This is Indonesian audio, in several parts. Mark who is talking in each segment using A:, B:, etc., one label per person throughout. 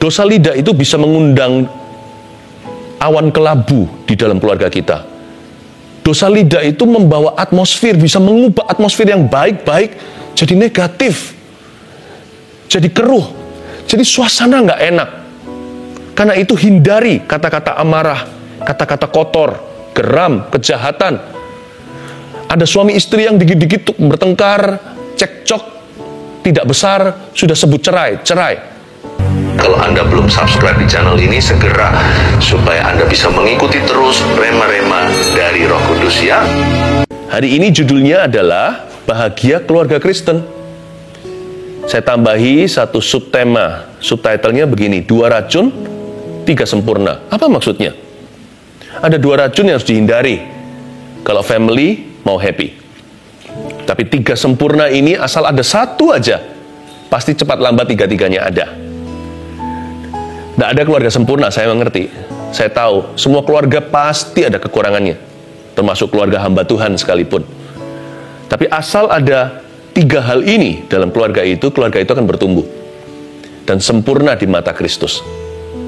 A: Dosa lidah itu bisa mengundang awan kelabu di dalam keluarga kita. Dosa lidah itu membawa atmosfer, bisa mengubah atmosfer yang baik-baik jadi negatif, jadi keruh, jadi suasana nggak enak. Karena itu hindari kata-kata amarah, kata-kata kotor, geram, kejahatan. Ada suami istri yang dikit-dikit bertengkar, cekcok, tidak besar, sudah sebut cerai.
B: Kalau Anda belum subscribe di channel ini, segera, supaya Anda bisa mengikuti terus rema-rema dari Roh Kudus ya.
A: Hari ini judulnya adalah Bahagia Keluarga Kristen. Saya tambahi satu subtema, subtitlenya begini, 2 racun, 3 sempurna. Apa maksudnya? Ada 2 racun yang harus dihindari kalau family mau happy. Tapi 3 sempurna ini asal ada 1 aja, pasti cepat lambat 3-3-nya ada. Tidak ada keluarga sempurna, saya mengerti. Saya tahu, semua keluarga pasti ada kekurangannya, termasuk keluarga hamba Tuhan sekalipun. Tapi asal ada 3 hal ini dalam keluarga itu akan bertumbuh dan sempurna di mata Kristus.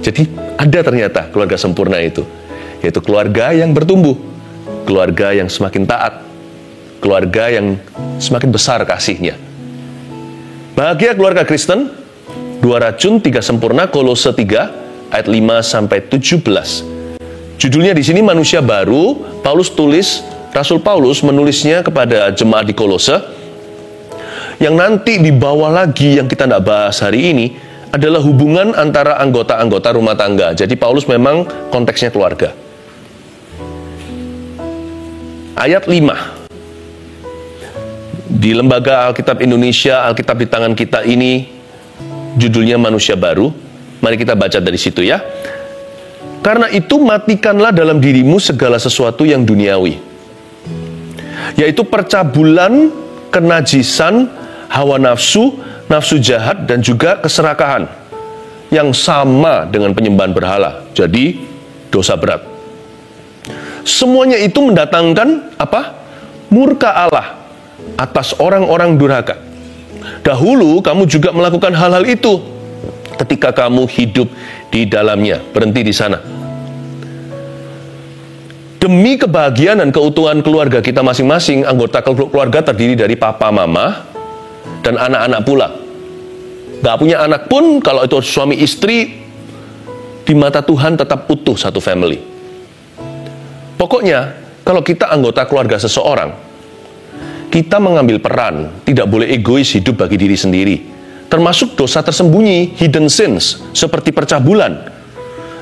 A: Jadi ada ternyata keluarga sempurna itu, yaitu keluarga yang bertumbuh, keluarga yang semakin taat, keluarga yang semakin besar kasihnya. Bahagia keluarga Kristen, 2 racun, 3 sempurna, Kolose 3 ayat 5-17. Judulnya di sini manusia baru. Rasul Paulus menulisnya kepada jemaat di Kolose. Yang nanti dibawa lagi yang kita tidak bahas hari ini adalah hubungan antara anggota-anggota rumah tangga. Jadi Paulus memang konteksnya keluarga. Ayat 5. Di Lembaga Alkitab Indonesia, Alkitab di tangan kita ini, judulnya manusia baru. Mari kita baca dari situ ya. Karena itu matikanlah dalam dirimu segala sesuatu yang duniawi, yaitu percabulan, kenajisan, hawa nafsu, nafsu jahat, dan juga keserakahan, yang sama dengan penyembahan berhala. Jadi dosa berat. Semuanya itu mendatangkan apa? Murka Allah atas orang-orang durhaka. Dahulu kamu juga melakukan hal-hal itu ketika kamu hidup di dalamnya. Berhenti di sana. Demi kebahagiaan dan keutuhan keluarga kita masing-masing, anggota keluarga terdiri dari papa, mama, dan anak-anak pula. Gak punya anak pun, kalau itu suami istri, di mata Tuhan tetap utuh satu family. Pokoknya, kalau kita anggota keluarga seseorang, kita mengambil peran, tidak boleh egois hidup bagi diri sendiri. Termasuk dosa tersembunyi, hidden sins, seperti percabulan,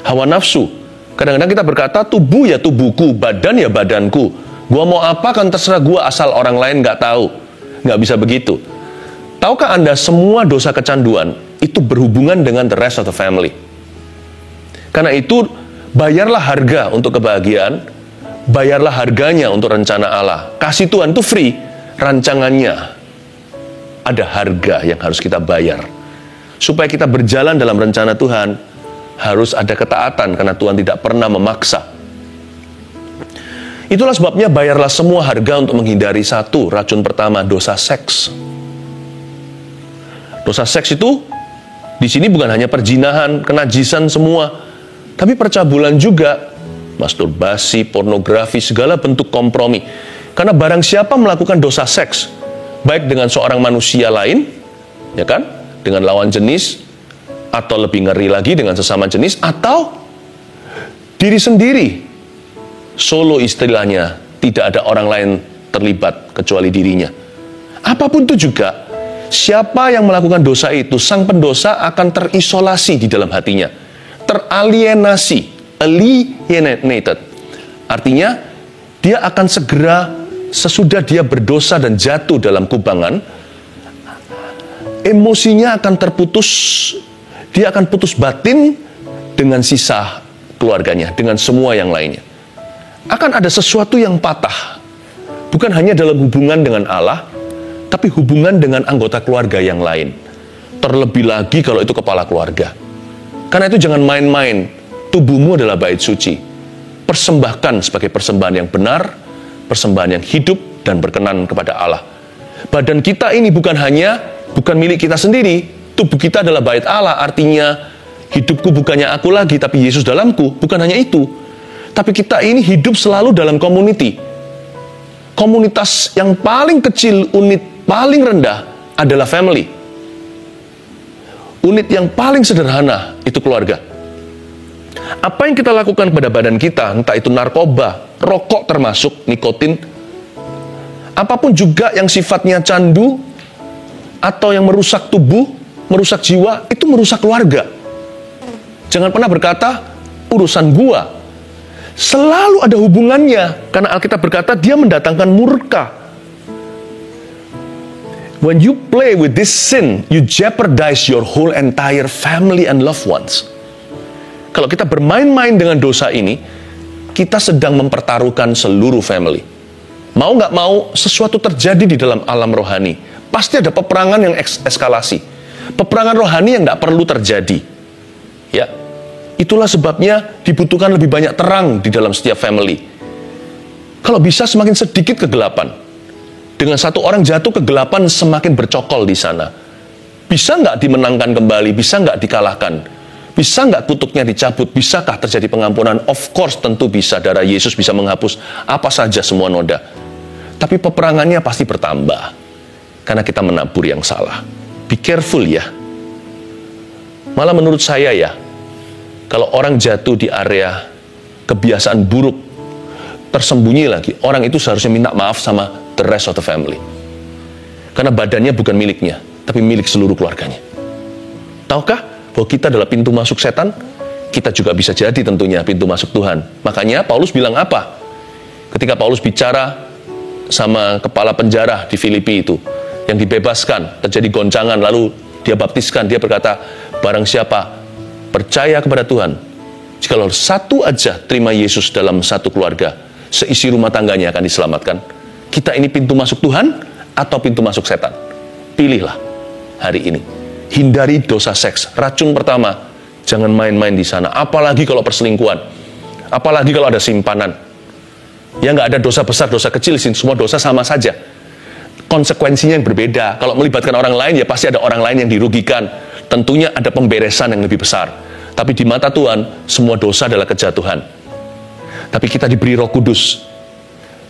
A: hawa nafsu. Kadang-kadang kita berkata, tubuh ya tubuhku, badan ya badanku. Gua mau apa kan terserah gua, asal orang lain gak tahu. Gak bisa begitu. Tahukah Anda semua dosa kecanduan itu berhubungan dengan the rest of the family? Karena itu, bayarlah harga untuk kebahagiaan, bayarlah harganya untuk rencana Allah. Kasih Tuhan itu free, rancangannya ada harga yang harus kita bayar. Supaya kita berjalan dalam rencana Tuhan, harus ada ketaatan karena Tuhan tidak pernah memaksa. Itulah sebabnya bayarlah semua harga untuk menghindari 1 racun pertama, dosa seks. Dosa seks itu di sini bukan hanya perzinahan, kenajisan semua, tapi percabulan juga, masturbasi, pornografi, segala bentuk kompromi. Karena barang siapa melakukan dosa seks, baik dengan seorang manusia lain, ya kan, dengan lawan jenis, atau lebih ngeri lagi dengan sesama jenis, atau diri sendiri, solo istilahnya, tidak ada orang lain terlibat kecuali dirinya. Apapun itu juga, siapa yang melakukan dosa itu, sang pendosa akan terisolasi di dalam hatinya, teralienasi, alienated. Artinya, dia akan segera sesudah dia berdosa dan jatuh dalam kubangan, emosinya akan terputus. Dia akan putus batin dengan sisa keluarganya, dengan semua yang lainnya. Akan ada sesuatu yang patah. Bukan hanya dalam hubungan dengan Allah, tapi hubungan dengan anggota keluarga yang lain. Terlebih lagi kalau itu kepala keluarga. Karena itu jangan main-main. Tubuhmu adalah bait suci. Persembahkan sebagai persembahan yang benar, persembahan yang hidup dan berkenan kepada Allah. Badan kita ini bukan milik kita sendiri. Tubuh kita adalah bait Allah, artinya Hidupku bukannya aku lagi, tapi Yesus dalamku. Bukan hanya itu, tapi kita ini hidup selalu dalam community. Komunitas yang paling kecil, unit paling rendah adalah family. Unit yang paling sederhana itu keluarga. Apa yang kita lakukan pada badan kita, entah itu narkoba, rokok termasuk, nikotin, apapun juga yang sifatnya candu, atau yang merusak tubuh, merusak jiwa, itu merusak keluarga. Jangan pernah berkata, urusan gua. Selalu ada hubungannya, karena Alkitab berkata dia mendatangkan murka. When you play with this sin, you jeopardize your whole entire family and loved ones. Kalau kita bermain-main dengan dosa ini, kita sedang mempertaruhkan seluruh family. Mau nggak mau, sesuatu terjadi di dalam alam rohani. Pasti ada peperangan yang eskalasi. Peperangan rohani yang nggak perlu terjadi. Ya, itulah sebabnya dibutuhkan lebih banyak terang di dalam setiap family. Kalau bisa semakin sedikit kegelapan. Dengan satu orang jatuh, kegelapan semakin bercokol di sana. Bisa nggak dimenangkan kembali? Bisa nggak dikalahkan? Bisa nggak kutuknya dicabut? Bisakah terjadi pengampunan? Of course, tentu bisa. Darah Yesus bisa menghapus apa saja semua noda. Tapi peperangannya pasti bertambah. Karena kita menabur yang salah. Be careful ya. Malah menurut saya ya, kalau orang jatuh di area kebiasaan buruk, tersembunyi lagi, orang itu seharusnya minta maaf sama the rest of the family. Karena badannya bukan miliknya, tapi milik seluruh keluarganya. Tahukah bahwa kita adalah pintu masuk setan? Kita juga bisa jadi tentunya pintu masuk Tuhan. Makanya Paulus bilang apa? Ketika Paulus bicara sama kepala penjara di Filipi itu, yang dibebaskan, terjadi goncangan, lalu dia baptiskan, dia berkata, barang siapa percaya kepada Tuhan, jikalau satu aja terima Yesus dalam satu keluarga, seisi rumah tangganya akan diselamatkan. Kita ini pintu masuk Tuhan atau pintu masuk setan? Pilihlah hari ini. Hindari dosa seks. Racun pertama, jangan main-main di sana. Apalagi kalau perselingkuhan. Apalagi kalau ada simpanan. Ya nggak ada dosa besar, dosa kecil, semua dosa sama saja. Konsekuensinya yang berbeda. Kalau melibatkan orang lain, ya pasti ada orang lain yang dirugikan. Tentunya ada pemberesan yang lebih besar. Tapi di mata Tuhan, semua dosa adalah kejatuhan. Tapi kita diberi Roh Kudus.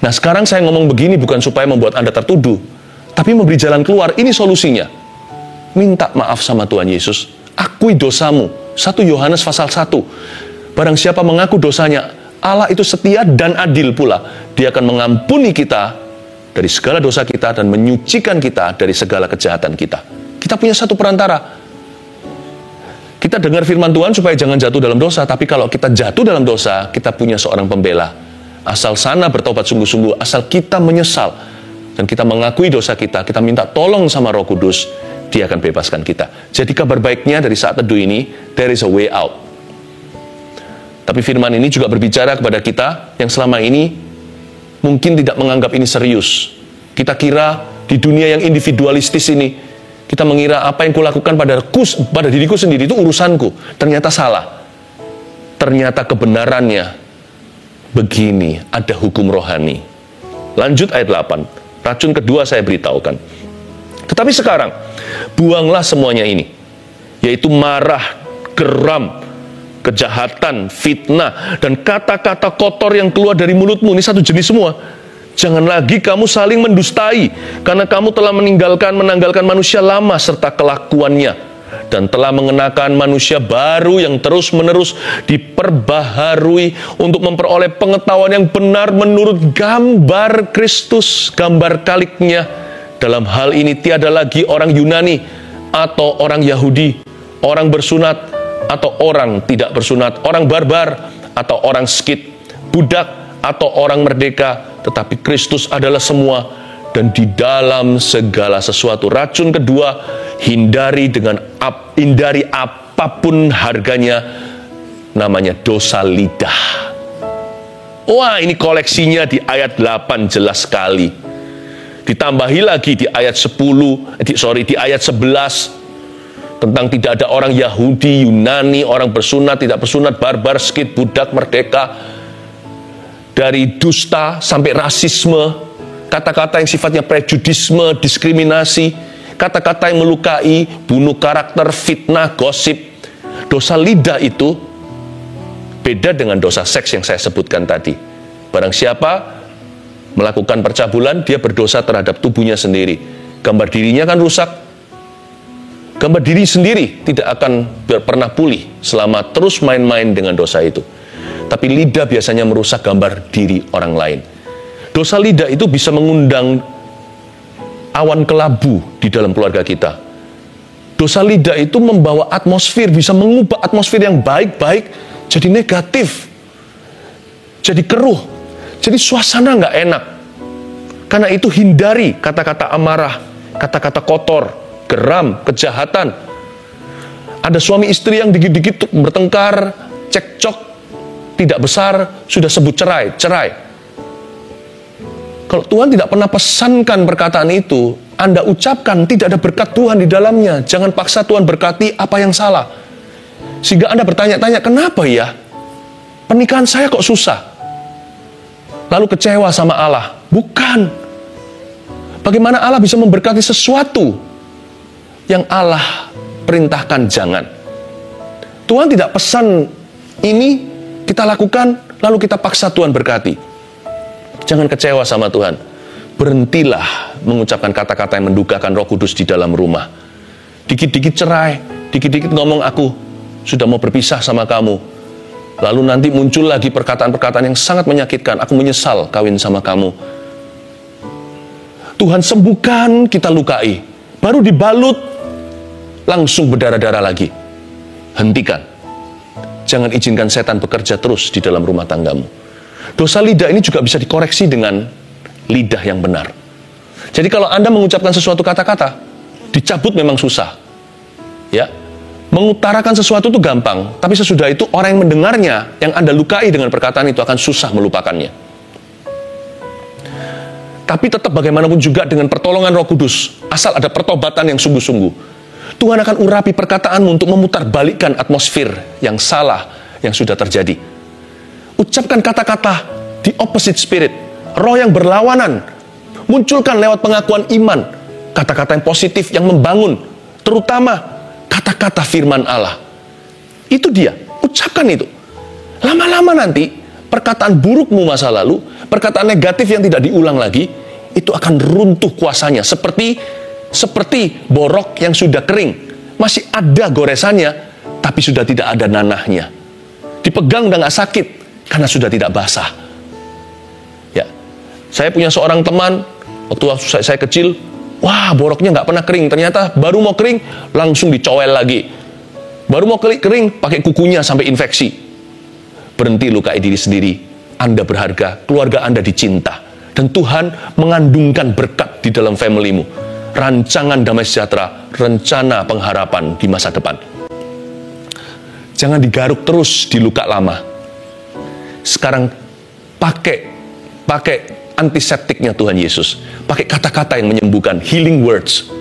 A: Nah, sekarang saya ngomong begini bukan supaya membuat Anda tertuduh, tapi memberi jalan keluar. Ini solusinya. Minta maaf sama Tuhan Yesus. Akui dosamu. 1 Yohanes pasal 1. Barang siapa mengaku dosanya, Allah itu setia dan adil pula. Dia akan mengampuni kita dari segala dosa kita dan menyucikan kita dari segala kejahatan kita. Kita punya satu perantara. Kita dengar firman Tuhan supaya jangan jatuh dalam dosa, tapi kalau kita jatuh dalam dosa, kita punya seorang pembela. Asal sana bertobat sungguh-sungguh, asal kita menyesal dan kita mengakui dosa kita, kita minta tolong sama Roh Kudus, Dia akan bebaskan kita. Jadi kabar baiknya dari saat teduh ini, there is a way out. Tapi firman ini juga berbicara kepada kita yang selama ini mungkin tidak menganggap ini serius. Kita kira di dunia yang individualistis ini, kita mengira apa yang kulakukan pada diriku sendiri itu urusanku. Ternyata salah. Ternyata kebenarannya begini, ada hukum rohani. Lanjut ayat 8. Racun kedua saya beritahukan. Tetapi sekarang, buanglah semuanya ini, yaitu marah, geram, kejahatan, fitnah, dan kata-kata kotor yang keluar dari mulutmu. Ini satu jenis semua. Jangan lagi kamu saling mendustai, karena kamu telah menanggalkan manusia lama serta kelakuannya, dan telah mengenakan manusia baru yang terus-menerus diperbaharui untuk memperoleh pengetahuan yang benar menurut gambar Kristus, gambar kaliknya. Dalam hal ini tiada lagi orang Yunani atau orang Yahudi, orang bersunat atau orang tidak bersunat, orang barbar atau orang skit, budak atau orang merdeka, tetapi Kristus adalah semua dan di dalam segala sesuatu. Racun kedua, hindari apapun harganya, namanya dosa lidah. Wah, ini koleksinya di ayat 8 jelas sekali. Ditambahi lagi di ayat 11 tentang tidak ada orang Yahudi, Yunani, orang bersunat, tidak bersunat, barbar, skit, budak, merdeka. Dari dusta sampai rasisme, kata-kata yang sifatnya prejudisme, diskriminasi, kata-kata yang melukai, bunuh karakter, fitnah, gosip, Dosa lidah itu beda dengan dosa seks yang saya sebutkan tadi. Barang siapa melakukan percabulan, dia berdosa terhadap tubuhnya sendiri. Gambar dirinya kan rusak. Gambar diri sendiri tidak akan pernah pulih selama terus main-main dengan dosa itu. Tapi lidah biasanya merusak gambar diri orang lain. Dosa lidah itu bisa mengundang awan kelabu di dalam keluarga kita. Dosa lidah itu membawa atmosfer, bisa mengubah atmosfer yang baik-baik jadi negatif, jadi keruh, jadi suasana nggak enak. Karena itu hindari kata-kata amarah, kata-kata kotor, geram, kejahatan. Ada suami istri yang dikit-dikit bertengkar, cekcok, tidak besar, sudah sebut cerai. Kalau Tuhan tidak pernah pesankan perkataan itu, Anda ucapkan, tidak ada berkat Tuhan di dalamnya. Jangan paksa Tuhan berkati apa yang salah. Sehingga Anda bertanya-tanya, kenapa ya? Pernikahan saya kok susah? Lalu kecewa sama Allah. Bukan. Bagaimana Allah bisa memberkati sesuatu yang Allah perintahkan jangan? Tuhan tidak pesan ini kita lakukan, lalu kita paksa Tuhan berkati. Jangan kecewa sama Tuhan. Berhentilah mengucapkan kata-kata yang mendukakan Roh Kudus di dalam rumah. Dikit-dikit cerai, dikit-dikit ngomong aku sudah mau berpisah sama kamu. Lalu nanti muncul lagi perkataan-perkataan yang sangat menyakitkan. Aku menyesal kawin sama kamu. Tuhan sembuhkan, kita lukai. Baru dibalut, langsung berdarah-darah lagi. Hentikan. Jangan izinkan setan bekerja terus di dalam rumah tanggamu. Dosa lidah ini juga bisa dikoreksi dengan lidah yang benar. Jadi kalau Anda mengucapkan sesuatu kata-kata, dicabut memang susah. Ya, mengutarakan sesuatu itu gampang, tapi sesudah itu orang yang mendengarnya, yang Anda lukai dengan perkataan itu akan susah melupakannya. Tapi tetap bagaimanapun juga dengan pertolongan Roh Kudus, asal ada pertobatan yang sungguh-sungguh, Tuhan akan urapi perkataanmu untuk memutarbalikkan atmosfer yang salah yang sudah terjadi. Ucapkan kata-kata di opposite spirit, roh yang berlawanan. Munculkan lewat pengakuan iman, kata-kata yang positif, yang membangun, terutama kata-kata firman Allah. Itu dia, ucapkan itu. Lama-lama nanti, perkataan burukmu masa lalu, perkataan negatif yang tidak diulang lagi, itu akan runtuh kuasanya. Seperti borok yang sudah kering, masih ada goresannya, tapi sudah tidak ada nanahnya. Dipegang udah gak sakit, karena sudah tidak basah. Ya, saya punya seorang teman, waktu saya kecil, wah boroknya gak pernah kering, ternyata baru mau kering, langsung dicowel lagi. Baru mau kering, pakai kukunya sampai infeksi. Berhenti lukai diri sendiri. Anda berharga, keluarga Anda dicinta, dan Tuhan mengandungkan berkat di dalam familymu. Rancangan damai sejahtera, rencana pengharapan di masa depan. Jangan digaruk terus di luka lama. Sekarang pakai antiseptiknya Tuhan Yesus. Pakai kata-kata yang menyembuhkan, healing words,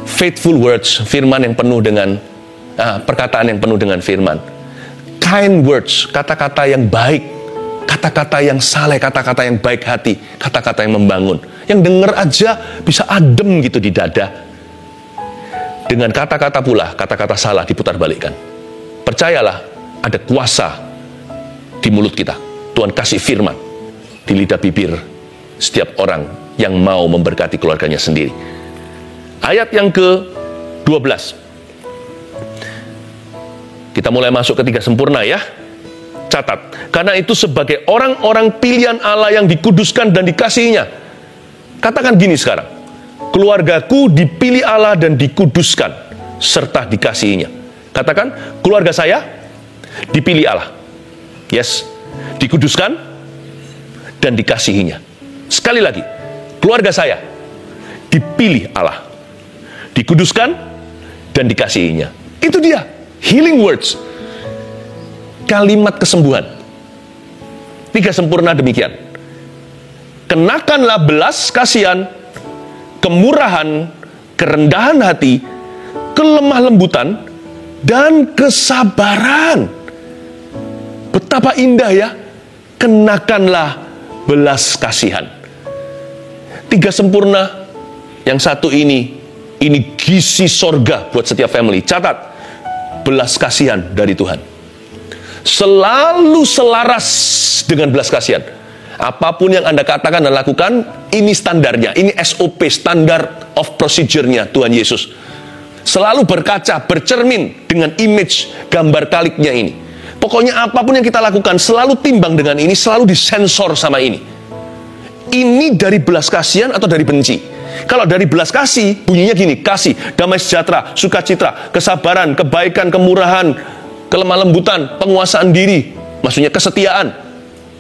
A: faithful words, firman yang penuh dengan perkataan yang penuh dengan firman. Kind words, kata-kata yang baik, kata-kata yang saleh, kata-kata yang baik hati, kata-kata yang membangun. Yang dengar aja bisa adem gitu di dada. Dengan kata-kata pula, kata-kata salah diputarbalikkan. Percayalah, ada kuasa di mulut kita. Tuhan kasih firman di lidah bibir setiap orang yang mau memberkati keluarganya sendiri. Ayat yang ke-12. Kita mulai masuk ke 3 sempurna ya. Catat. Karena itu sebagai orang-orang pilihan Allah yang dikuduskan dan dikasihinya. Katakan gini sekarang. Keluargaku dipilih Allah dan dikuduskan serta dikasihinya. Katakan, keluarga saya dipilih Allah. Yes, dikuduskan dan dikasihinya. Sekali lagi, keluarga saya dipilih Allah, dikuduskan dan dikasihinya. Itu dia, healing words, kalimat kesembuhan. 3 sempurna demikian. Kenakanlah belas kasihan, kemurahan, kerendahan hati, kelemah lembutan, dan kesabaran. Betapa indah ya, kenakanlah belas kasihan. 3 sempurna, yang satu ini gizi sorga buat setiap family. Catat, belas kasihan dari Tuhan. Selalu selaras dengan belas kasihan. Apapun yang Anda katakan dan lakukan, ini standarnya, ini SOP, standard of procedure-nya Tuhan Yesus. Selalu berkaca, bercermin dengan image, gambar kaliknya ini. Pokoknya apapun yang kita lakukan, selalu timbang dengan ini, selalu disensor sama ini. Ini dari belas kasihan atau dari benci? Kalau dari belas kasih, bunyinya gini, kasih, damai sejahtera, sukacita, kesabaran, kebaikan, kemurahan, kelemah lembutan, penguasaan diri, maksudnya kesetiaan.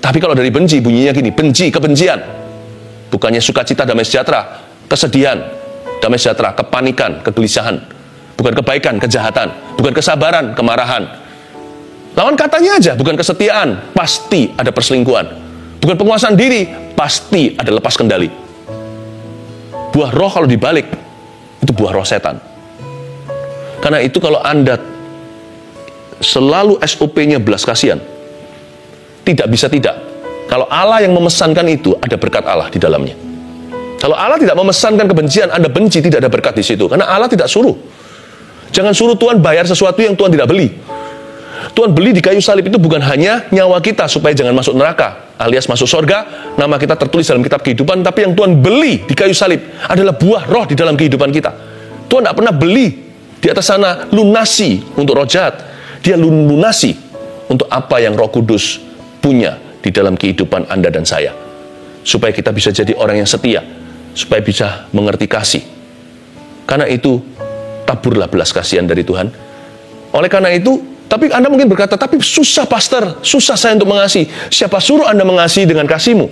A: Tapi kalau dari benci, bunyinya gini, benci, kebencian. Bukannya sukacita, damai sejahtera, kesedihan, damai sejahtera, kepanikan, kegelisahan. Bukan kebaikan, kejahatan. Bukan kesabaran, kemarahan. Lawan katanya aja, bukan kesetiaan, pasti ada perselingkuhan. Bukan penguasaan diri, pasti ada lepas kendali. Buah roh kalau dibalik, itu buah roh setan. Karena itu kalau Anda selalu SOP-nya belas kasihan, tidak bisa tidak. Kalau Allah yang memesankan itu, ada berkat Allah di dalamnya. Kalau Allah tidak memesankan kebencian, Anda benci, tidak ada berkat di situ. Karena Allah tidak suruh. Jangan suruh Tuhan bayar sesuatu yang Tuhan tidak beli. Tuhan beli di kayu salib itu bukan hanya nyawa kita supaya jangan masuk neraka, alias masuk surga, nama kita tertulis dalam kitab kehidupan, tapi yang Tuhan beli di kayu salib adalah buah roh di dalam kehidupan kita. Tuhan tidak pernah beli di atas sana lunasi untuk roh jahat. Dia lunasi untuk apa yang Roh Kudus punya di dalam kehidupan Anda dan saya. Supaya kita bisa jadi orang yang setia, supaya bisa mengerti kasih. Karena itu, taburlah belas kasihan dari Tuhan. Oleh karena itu, tapi Anda mungkin berkata, tapi susah pastor, susah saya untuk mengasihi. Siapa suruh Anda mengasihi dengan kasihmu?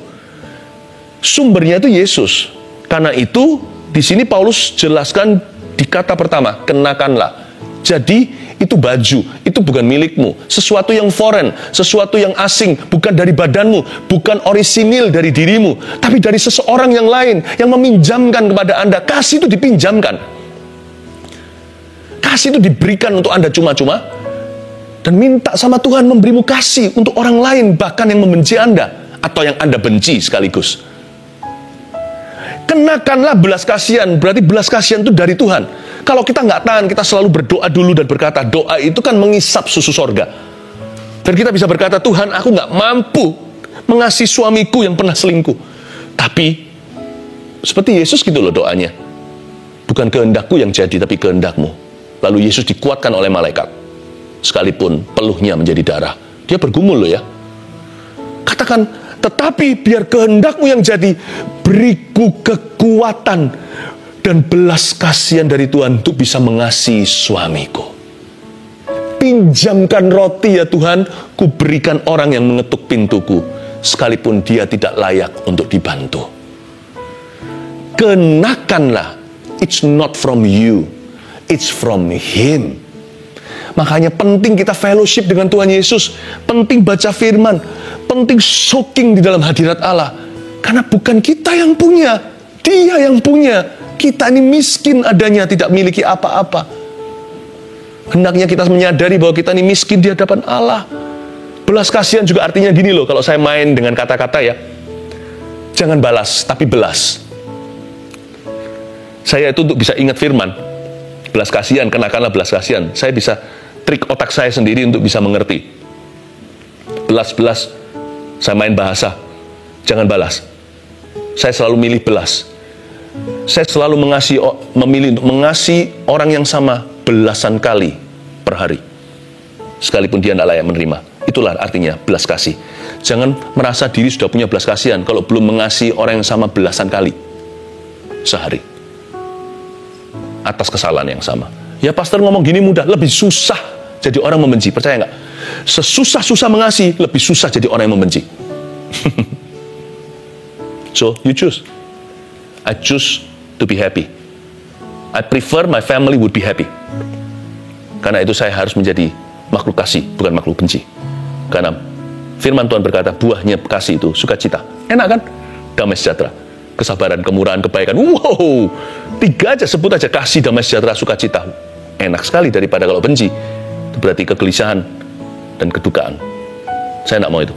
A: Sumbernya itu Yesus. Karena itu, di sini Paulus jelaskan di kata pertama, kenakanlah. Jadi, itu baju, itu bukan milikmu. Sesuatu yang foreign, sesuatu yang asing, bukan dari badanmu, bukan orisinil dari dirimu, tapi dari seseorang yang lain, yang meminjamkan kepada Anda. Kasih itu dipinjamkan. Kasih itu diberikan untuk Anda cuma-cuma, dan minta sama Tuhan memberimu kasih untuk orang lain, bahkan yang membenci Anda, atau yang Anda benci sekaligus. Kenakanlah belas kasihan, berarti belas kasihan itu dari Tuhan. Kalau kita nggak tahan, kita selalu berdoa dulu dan berkata, doa itu kan mengisap susu sorga. Dan kita bisa berkata, Tuhan, aku nggak mampu mengasihi suamiku yang pernah selingkuh. Tapi, seperti Yesus gitu loh doanya. Bukan kehendakku yang jadi, tapi kehendakmu. Lalu Yesus dikuatkan oleh malaikat. Sekalipun peluhnya menjadi darah. Dia bergumul loh ya. Katakan, tetapi biar kehendakmu yang jadi, beriku kekuatan dan belas kasihan dari Tuhan untuk bisa mengasihi suamiku. Pinjamkan roti ya Tuhan, ku berikan orang yang mengetuk pintuku, sekalipun dia tidak layak untuk dibantu. Kenakanlah, it's not from you, it's from Him. Makanya penting kita fellowship dengan Tuhan Yesus, penting baca firman, penting soaking di dalam hadirat Allah. Karena bukan kita yang punya, Dia yang punya. Kita ini miskin adanya, tidak miliki apa-apa. Hendaknya kita menyadari bahwa kita ini miskin di hadapan Allah. Belas kasihan juga artinya gini loh, kalau saya main dengan kata-kata ya. Jangan balas, tapi belas. Saya itu untuk bisa ingat firman. Belas kasihan, kenakanlah belas kasihan. Saya bisa trik otak saya sendiri untuk bisa mengerti. Belas-belas, saya main bahasa. Jangan balas. Saya selalu milih belas. Saya selalu memilih untuk mengasihi orang yang sama belasan kali per hari. Sekalipun dia tidak layak menerima. Itulah artinya belas kasih. Jangan merasa diri sudah punya belas kasihan kalau belum mengasihi orang yang sama belasan kali sehari. Atas kesalahan yang sama. Ya pastor ngomong gini mudah, lebih susah jadi orang membenci. Percaya nggak? Sesusah-susah mengasihi, lebih susah jadi orang yang membenci. So, you choose. I choose to be happy. I prefer my family would be happy. Karena itu saya harus menjadi makhluk kasih, bukan makhluk benci. Karena firman Tuhan berkata, buahnya kasih itu sukacita. Enak kan? Damai sejahtera, kesabaran, kemurahan, kebaikan. Wow, 3 aja, sebut aja kasih, damai sejahtera, sukacita. Enak sekali daripada kalau benci. Itu berarti kegelisahan dan kedukaan. Saya tidak mau itu.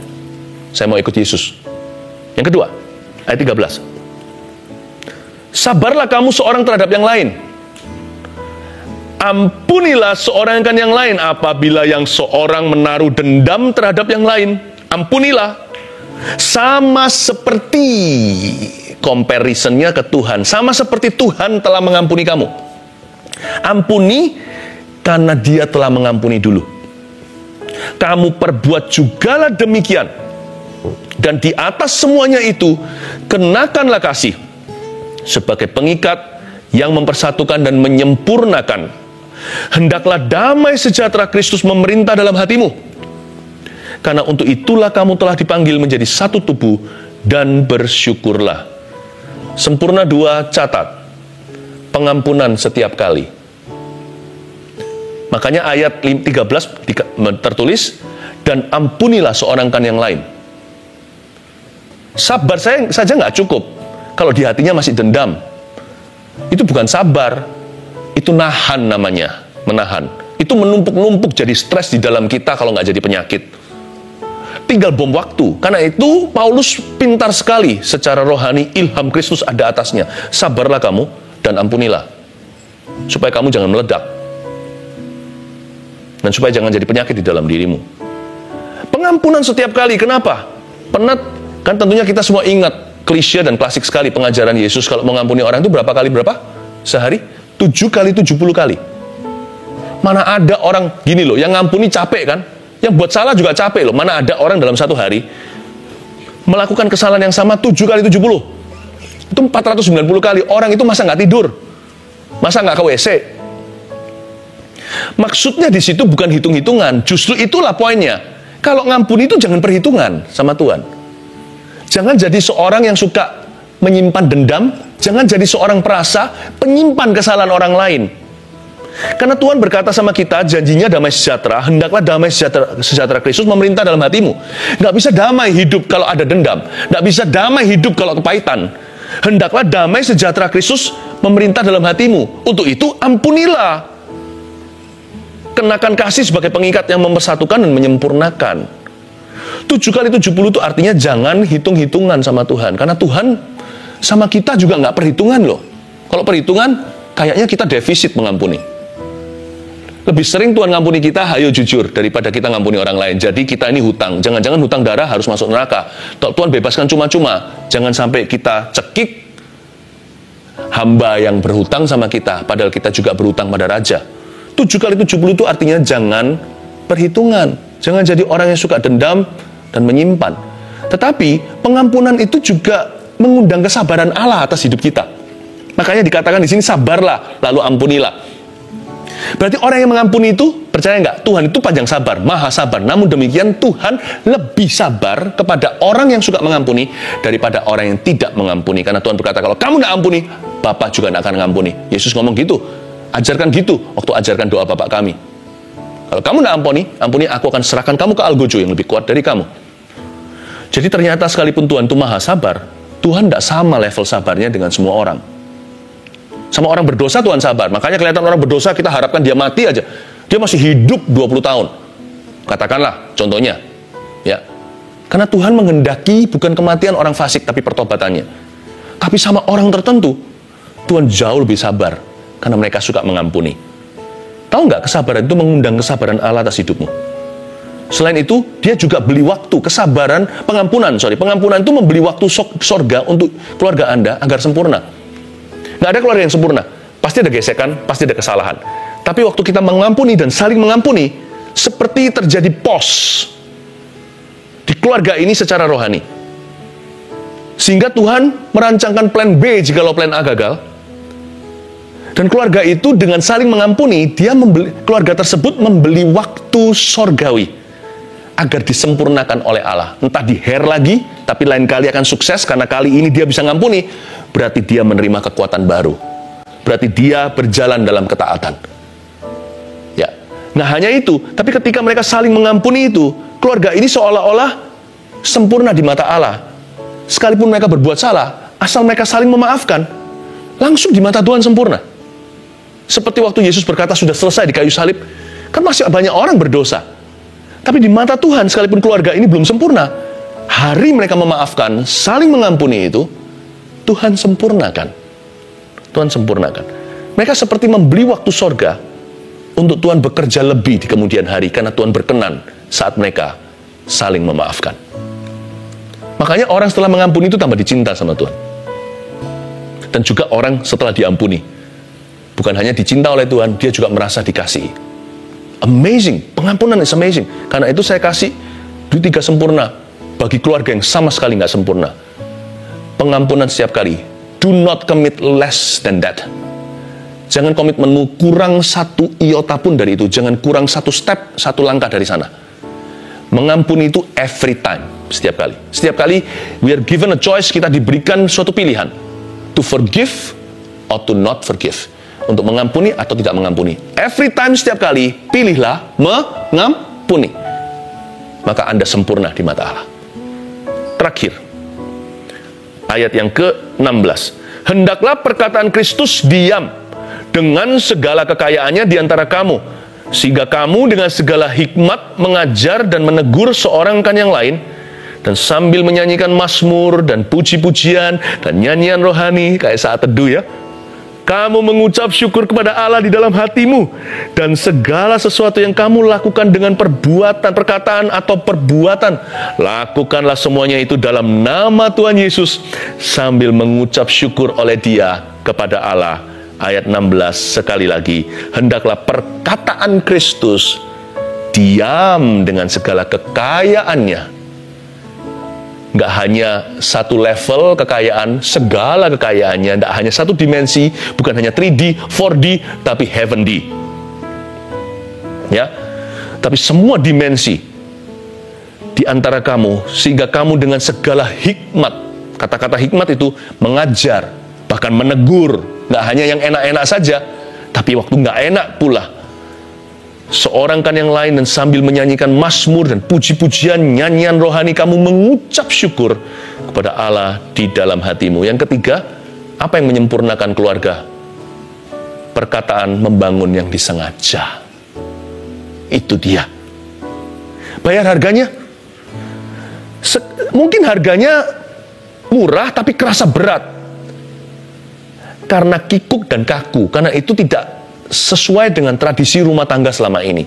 A: Saya mau ikut Yesus. Yang kedua, ayat 13. Sabarlah kamu seorang terhadap yang lain. Ampunilah seorang akan yang lain apabila yang seorang menaruh dendam terhadap yang lain. Ampunilah. Sama seperti comparisonnya ke Tuhan. Sama seperti Tuhan telah mengampuni kamu. Ampuni karena Dia telah mengampuni dulu. Kamu perbuat jugalah demikian. Dan di atas semuanya itu, kenakanlah kasih sebagai pengikat yang mempersatukan dan menyempurnakan. Hendaklah damai sejahtera Kristus memerintah dalam hatimu. Karena untuk itulah kamu telah dipanggil menjadi satu tubuh, dan bersyukurlah. Sempurna 2, catat. Pengampunan setiap kali. Makanya ayat 13 tertulis, dan ampunilah seorang kan yang lain. Sabar saja nggak cukup kalau di hatinya masih dendam. Itu bukan sabar, itu nahan namanya, menahan. Itu menumpuk-numpuk jadi stres di dalam kita kalau nggak jadi penyakit. Tinggal bom waktu. Karena itu Paulus pintar sekali secara rohani, ilham Kristus ada atasnya. Sabarlah kamu dan ampunilah, supaya kamu jangan meledak, dan supaya jangan jadi penyakit di dalam dirimu. Pengampunan setiap kali. Kenapa? Penat. Kan tentunya kita semua ingat klise dan klasik sekali pengajaran Yesus kalau mengampuni orang itu berapa kali berapa? Sehari? 7 kali 70 kali. Mana ada orang gini loh, yang ngampuni capek kan? Yang buat salah juga capek loh. Mana ada orang dalam satu hari melakukan kesalahan yang sama 7 kali 70? Itu 490 kali. Orang itu masa nggak tidur? Masa nggak ke WC? Maksudnya di situ bukan hitung-hitungan. Justru itulah poinnya. Kalau ngampuni itu jangan perhitungan sama Tuhan. Jangan jadi seorang yang suka menyimpan dendam. Jangan jadi seorang perasa penyimpan kesalahan orang lain. Karena Tuhan berkata sama kita, janjinya damai sejahtera. Hendaklah damai sejahtera Kristus memerintah dalam hatimu. Nggak bisa damai hidup kalau ada dendam. Nggak bisa damai hidup kalau kepahitan. Hendaklah damai sejahtera Kristus memerintah dalam hatimu. Untuk itu ampunilah. Kenakan kasih sebagai pengikat yang mempersatukan dan menyempurnakan. 7 kali 70 itu artinya jangan hitung-hitungan sama Tuhan. Karena Tuhan sama kita juga nggak perhitungan loh. Kalau perhitungan, kayaknya kita defisit mengampuni. Lebih sering Tuhan ngampuni kita, ayo jujur, daripada kita ngampuni orang lain. Jadi kita ini hutang. Jangan-jangan hutang darah harus masuk neraka. Kalau Tuhan bebaskan cuma-cuma, jangan sampai kita cekik hamba yang berhutang sama kita, padahal kita juga berhutang pada raja. 7 kali 70 itu artinya jangan perhitungan. Jangan jadi orang yang suka dendam dan menyimpan. Tetapi pengampunan itu juga mengundang kesabaran Allah atas hidup kita. Makanya dikatakan di sini sabarlah, lalu ampunilah. Berarti orang yang mengampuni itu, percaya nggak? Tuhan itu panjang sabar, maha sabar. Namun demikian Tuhan lebih sabar kepada orang yang suka mengampuni daripada orang yang tidak mengampuni. Karena Tuhan berkata, kalau kamu nggak ampuni, Bapa juga nggak akan mengampuni. Yesus ngomong gitu, ajarkan gitu waktu ajarkan doa Bapa kami. Kalau kamu nggak ampuni, aku akan serahkan kamu ke algojo yang lebih kuat dari kamu. Jadi ternyata sekalipun Tuhan itu maha sabar, Tuhan tidak sama level sabarnya dengan semua orang. Sama orang berdosa Tuhan sabar. Makanya kelihatan orang berdosa kita harapkan dia mati aja. Dia masih hidup 20 tahun. Katakanlah contohnya. Ya. Karena Tuhan menghendaki bukan kematian orang fasik tapi pertobatannya. Tapi sama orang tertentu Tuhan jauh lebih sabar karena mereka suka mengampuni. Tahu nggak, kesabaran itu mengundang kesabaran Allah atas hidupmu. Selain itu, dia juga beli waktu, pengampunan itu membeli waktu sorga untuk keluarga Anda agar sempurna. Nggak ada keluarga yang sempurna, pasti ada gesekan, pasti ada kesalahan. Tapi waktu kita mengampuni dan saling mengampuni, seperti terjadi pos di keluarga ini secara rohani. Sehingga Tuhan merancangkan plan B jikalau plan A gagal. Dan keluarga itu dengan saling mengampuni, keluarga tersebut membeli waktu sorgawi agar disempurnakan oleh Allah. Entah diher lagi, tapi lain kali akan sukses karena kali ini dia bisa ngampuni. Berarti dia menerima kekuatan baru. Berarti dia berjalan dalam ketaatan. Ya. Nah hanya itu, tapi ketika mereka saling mengampuni itu, keluarga ini seolah-olah sempurna di mata Allah. Sekalipun mereka berbuat salah, asal mereka saling memaafkan, langsung di mata Tuhan sempurna. Seperti waktu Yesus berkata sudah selesai di kayu salib, kan masih banyak orang berdosa. Tapi di mata Tuhan, sekalipun keluarga ini belum sempurna, hari mereka memaafkan, saling mengampuni itu, Tuhan sempurnakan. Tuhan sempurnakan. Mereka seperti membeli waktu sorga untuk Tuhan bekerja lebih di kemudian hari, karena Tuhan berkenan saat mereka saling memaafkan. Makanya orang setelah mengampuni itu tambah dicinta sama Tuhan. Dan juga orang setelah diampuni, bukan hanya dicinta oleh Tuhan, dia juga merasa dikasihi. Amazing, pengampunan is amazing. Karena itu saya kasih 3 sempurna bagi keluarga yang sama sekali nggak sempurna. Pengampunan setiap kali. Do not commit less than that. Jangan komitmenmu kurang 1 iota pun dari itu. Jangan kurang 1 step, 1 langkah dari sana. Mengampuni itu every time, setiap kali. Setiap kali we are given a choice, kita diberikan suatu pilihan. To forgive or to not forgive. Untuk mengampuni atau tidak mengampuni. Every time, setiap kali, pilihlah mengampuni. Maka Anda sempurna di mata Allah. Terakhir, ayat yang ke-16. Hendaklah perkataan Kristus diam dengan segala kekayaannya di antara kamu, sehingga kamu dengan segala hikmat mengajar dan menegur seorang kan yang lain, dan sambil menyanyikan mazmur dan puji-pujian dan nyanyian rohani, kayak saat teduh ya, kamu mengucap syukur kepada Allah di dalam hatimu, dan segala sesuatu yang kamu lakukan dengan perbuatan, perkataan atau perbuatan, lakukanlah semuanya itu dalam nama Tuhan Yesus, sambil mengucap syukur oleh Dia kepada Allah. Ayat 16 sekali lagi, hendaklah perkataan Kristus diam dengan segala kekayaannya. Nggak hanya satu level kekayaan, segala kekayaannya, nggak hanya satu dimensi, bukan hanya 3D, 4D, tapi heavenly. Ya, tapi semua dimensi di antara kamu, sehingga kamu dengan segala hikmat, kata-kata hikmat itu mengajar, bahkan menegur, nggak hanya yang enak-enak saja, tapi waktu nggak enak pula. Seorang kan yang lain, dan sambil menyanyikan mazmur dan puji-pujian, nyanyian rohani, kamu mengucap syukur kepada Allah di dalam hatimu. Yang ketiga, apa yang menyempurnakan keluarga? Perkataan membangun yang disengaja. Itu dia. Bayar harganya. Mungkin harganya murah, tapi kerasa berat. Karena kikuk dan kaku. Karena itu tidak sesuai dengan tradisi rumah tangga selama ini.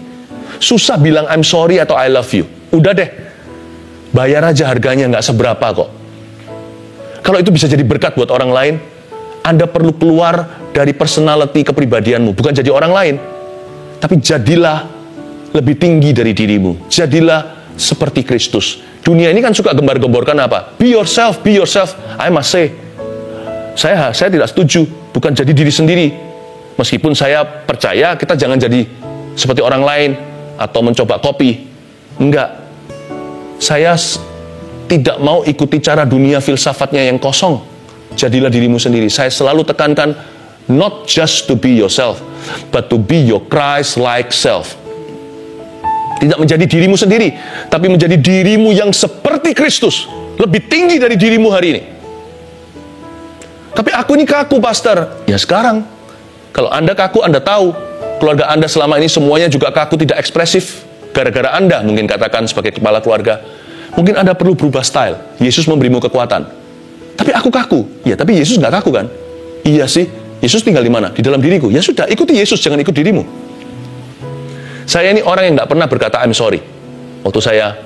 A: Susah bilang I'm sorry atau I love you. Udah deh, bayar aja harganya, nggak seberapa kok. Kalau itu bisa jadi berkat buat orang lain, Anda perlu keluar dari personality kepribadianmu, bukan jadi orang lain, tapi jadilah lebih tinggi dari dirimu. Jadilah seperti Kristus. Dunia ini kan suka gembar-gemborkan apa? Be yourself, be yourself. I must say, saya tidak setuju. Bukan jadi diri sendiri. Meskipun saya percaya kita jangan jadi seperti orang lain atau mencoba copy. Enggak. Saya tidak mau ikuti cara dunia filsafatnya yang kosong. Jadilah dirimu sendiri. Saya selalu tekankan, not just to be yourself, but to be your Christ-like self. Tidak menjadi dirimu sendiri, tapi menjadi dirimu yang seperti Kristus. Lebih tinggi dari dirimu hari ini. Tapi aku ini kaku, pastor. Ya sekarang. Kalau Anda kaku, Anda tahu, keluarga Anda selama ini semuanya juga kaku, tidak ekspresif. Gara-gara Anda, mungkin katakan sebagai kepala keluarga, mungkin Anda perlu berubah style. Yesus memberimu kekuatan. Tapi aku kaku. Ya, tapi Yesus nggak kaku kan? Iya sih, Yesus tinggal di mana? Di dalam diriku. Ya sudah, ikuti Yesus, jangan ikut dirimu. Saya ini orang yang nggak pernah berkata I'm sorry waktu saya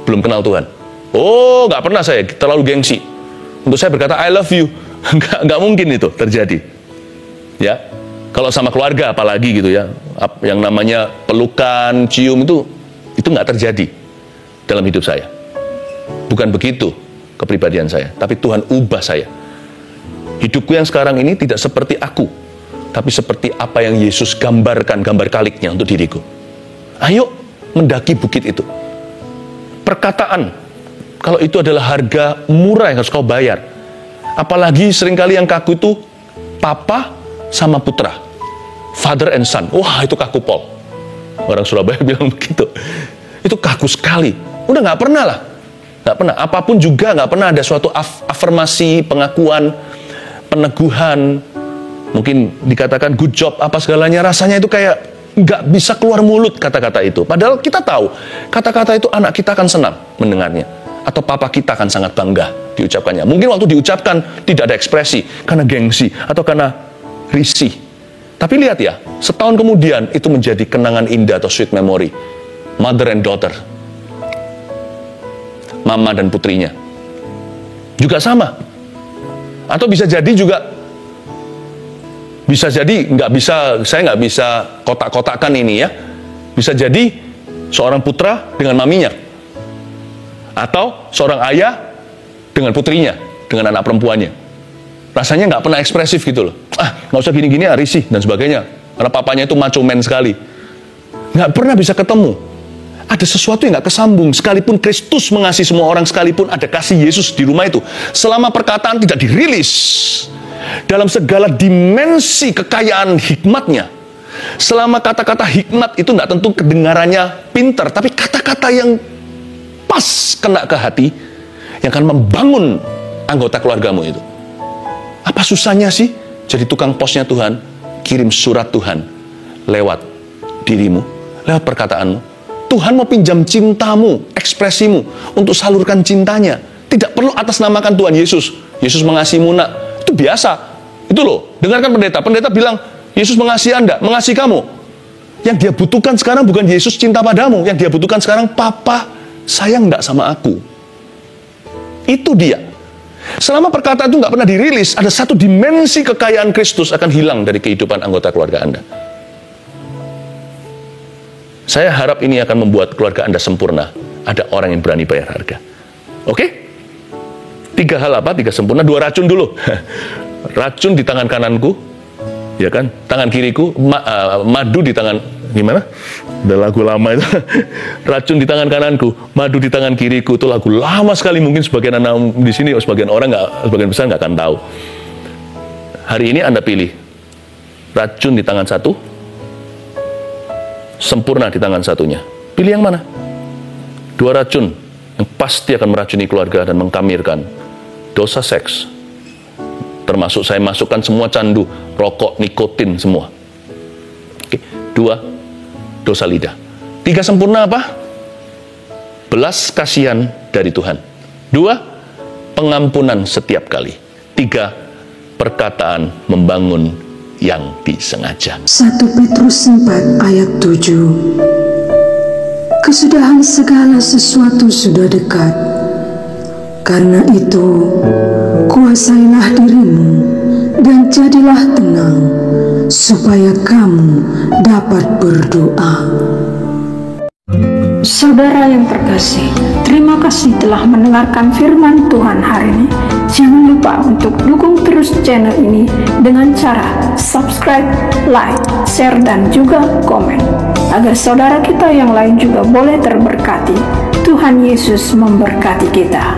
A: belum kenal Tuhan. Oh, nggak pernah saya, terlalu gengsi. Untuk saya berkata I love you, nggak mungkin itu terjadi. Ya, kalau sama keluarga apalagi gitu ya, yang namanya pelukan, cium itu nggak terjadi dalam hidup saya. Bukan begitu kepribadian saya, tapi Tuhan ubah saya. Hidupku yang sekarang ini tidak seperti aku, tapi seperti apa yang Yesus gambarkan, gambar kaliknya untuk diriku. Ayo mendaki bukit itu. Perkataan, kalau itu adalah harga murah yang harus kau bayar. Apalagi seringkali yang kaku itu papa sama putra, father and son. Wah, itu kaku pol. Orang Surabaya bilang begitu. Itu kaku sekali. Udah nggak pernah lah, nggak pernah. Apapun juga nggak pernah ada suatu afirmasi, pengakuan, peneguhan. Mungkin dikatakan good job apa segalanya. Rasanya itu kayak nggak bisa keluar mulut kata-kata itu. Padahal kita tahu kata-kata itu anak kita akan senang mendengarnya, atau papa kita akan sangat bangga diucapkannya. Mungkin waktu diucapkan tidak ada ekspresi karena gengsi atau karena risih. Tapi lihat ya, setahun kemudian itu menjadi kenangan indah atau sweet memory. Mother and daughter. Mama dan putrinya. Juga sama. Atau bisa jadi juga, saya nggak bisa kotak-kotakan ini ya. Bisa jadi seorang putra dengan maminya. Atau seorang ayah dengan putrinya, dengan anak perempuannya. Rasanya nggak pernah ekspresif gitu loh. Nggak usah gini-gini, risih dan sebagainya. Karena papanya itu macho man sekali. Nggak pernah bisa ketemu. Ada sesuatu yang nggak kesambung. Sekalipun Kristus mengasihi semua orang, sekalipun ada kasih Yesus di rumah itu, selama perkataan tidak dirilis dalam segala dimensi kekayaan hikmatnya, selama kata-kata hikmat itu nggak tentu kedengarannya pinter, tapi kata-kata yang pas kena ke hati, yang akan membangun anggota keluargamu itu. Apa susahnya sih jadi tukang posnya Tuhan? Kirim surat Tuhan lewat dirimu, lewat perkataanmu. Tuhan mau pinjam cintamu, ekspresimu, untuk salurkan cintanya. Tidak perlu atasnamakan Tuhan Yesus. Yesus mengasihimu nak. Itu biasa. Itu loh, dengarkan pendeta. Pendeta bilang, Yesus mengasihi Anda, mengasihi kamu. Yang dia butuhkan sekarang bukan Yesus cinta padamu. Yang dia butuhkan sekarang, Papa sayang enggak sama aku. Itu dia. Selama perkataan itu nggak pernah dirilis, ada satu dimensi kekayaan Kristus akan hilang dari kehidupan anggota keluarga Anda. Saya harap ini akan membuat keluarga Anda sempurna. Ada orang yang berani bayar harga. Oke? 3 hal apa? 3 sempurna. 2 racun dulu. Racun di tangan kananku, ya kan? Tangan kiriku, madu di tangan, gimana? Udah lagu lama itu. Racun di tangan kananku, madu di tangan kiriku. Itu lagu lama sekali. Mungkin sebagian anak di sini, sebagian orang sebagian besar nggak akan tahu. Hari ini Anda pilih racun di tangan satu, sempurna di tangan satunya. Pilih yang mana? 2 racun yang pasti akan meracuni keluarga dan mengkamirkan dosa seks. Termasuk saya masukkan semua candu, rokok, nikotin, semua. Oke. 2, dosa lidah. 3 sempurna apa? Belas kasihan dari Tuhan. 2, pengampunan setiap kali. 3, perkataan membangun yang disengaja.
C: 1 Petrus 4 ayat 7. Kesudahan segala sesuatu sudah dekat. Karena itu, kuasailah dirimu dan jadilah tenang, supaya kamu dapat berdoa.
D: Saudara yang terkasih, terima kasih telah mendengarkan firman Tuhan hari ini. Jangan lupa untuk dukung terus channel ini dengan cara subscribe, like, share, dan juga komen, agar saudara kita yang lain juga boleh terberkati. Tuhan Yesus memberkati kita.